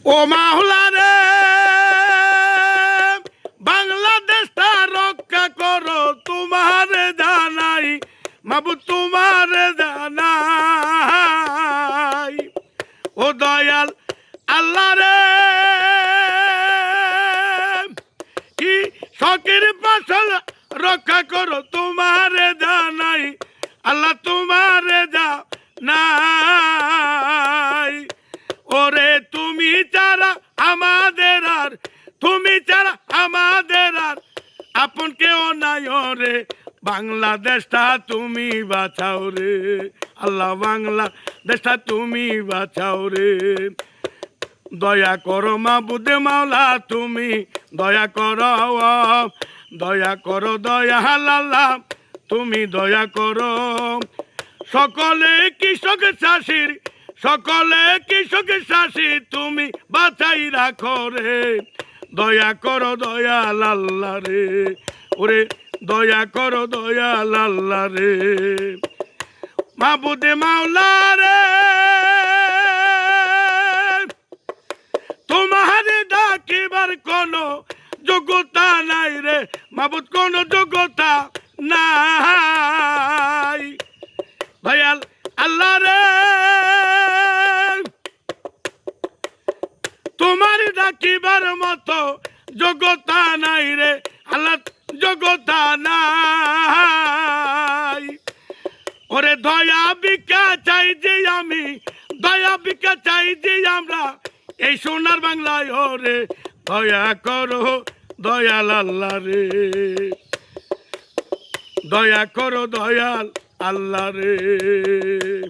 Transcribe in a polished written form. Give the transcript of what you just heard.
ও মাওলা রে বাংলাদেশটা রক্ষা করো তোমার জানাই মাবুদ তোমার জানাই ও দয়াল আল্লাহ রে কি শখের ফসল রক্ষা করো তোমার জানাই আল্লাহ তোমার জানাই ওরে তুমি ছাড়া আমাদের আর তুমি ছাড়া আমাদের আর আপন কেউ নাই রে বাংলাদেশটা তুমি বাঁচাও রে আল্লাহ বাংলাদেশটা তুমি বাঁচাও রে দয়া করো মাবুদে মাওলা তুমি দয়া করো দয়া আল্লাহ তুমি দয়া করো সকলে কৃষক চাষির সকলে কৃষক চাষি তুমি বাঁচাই রাখো রে দয়া করো দয়াল আল্লাহ রে ওরে দয়া করো দয়াল আল্লাহ রে মাবুদে মাওলা রে তোমার ডাকিবার কোনো যোগ্যতা নাই রে মাবুদ কোনো যোগ্যতা নাই দয়াল আল্লাহ রে তোমার ডাকিবার মতো যোগ্যতা নাই রে আল্লাহ যোগ্যতা নাই ওরে দয়া ভিক্ষা চাই যে আমি দয়া ভিক্ষা চাই যে আমরা এই সোনার বাংলায় ওরে দয়া করো দয়াল আল্লাহ রে দয়া করো দয়াল আল্লাহ রে।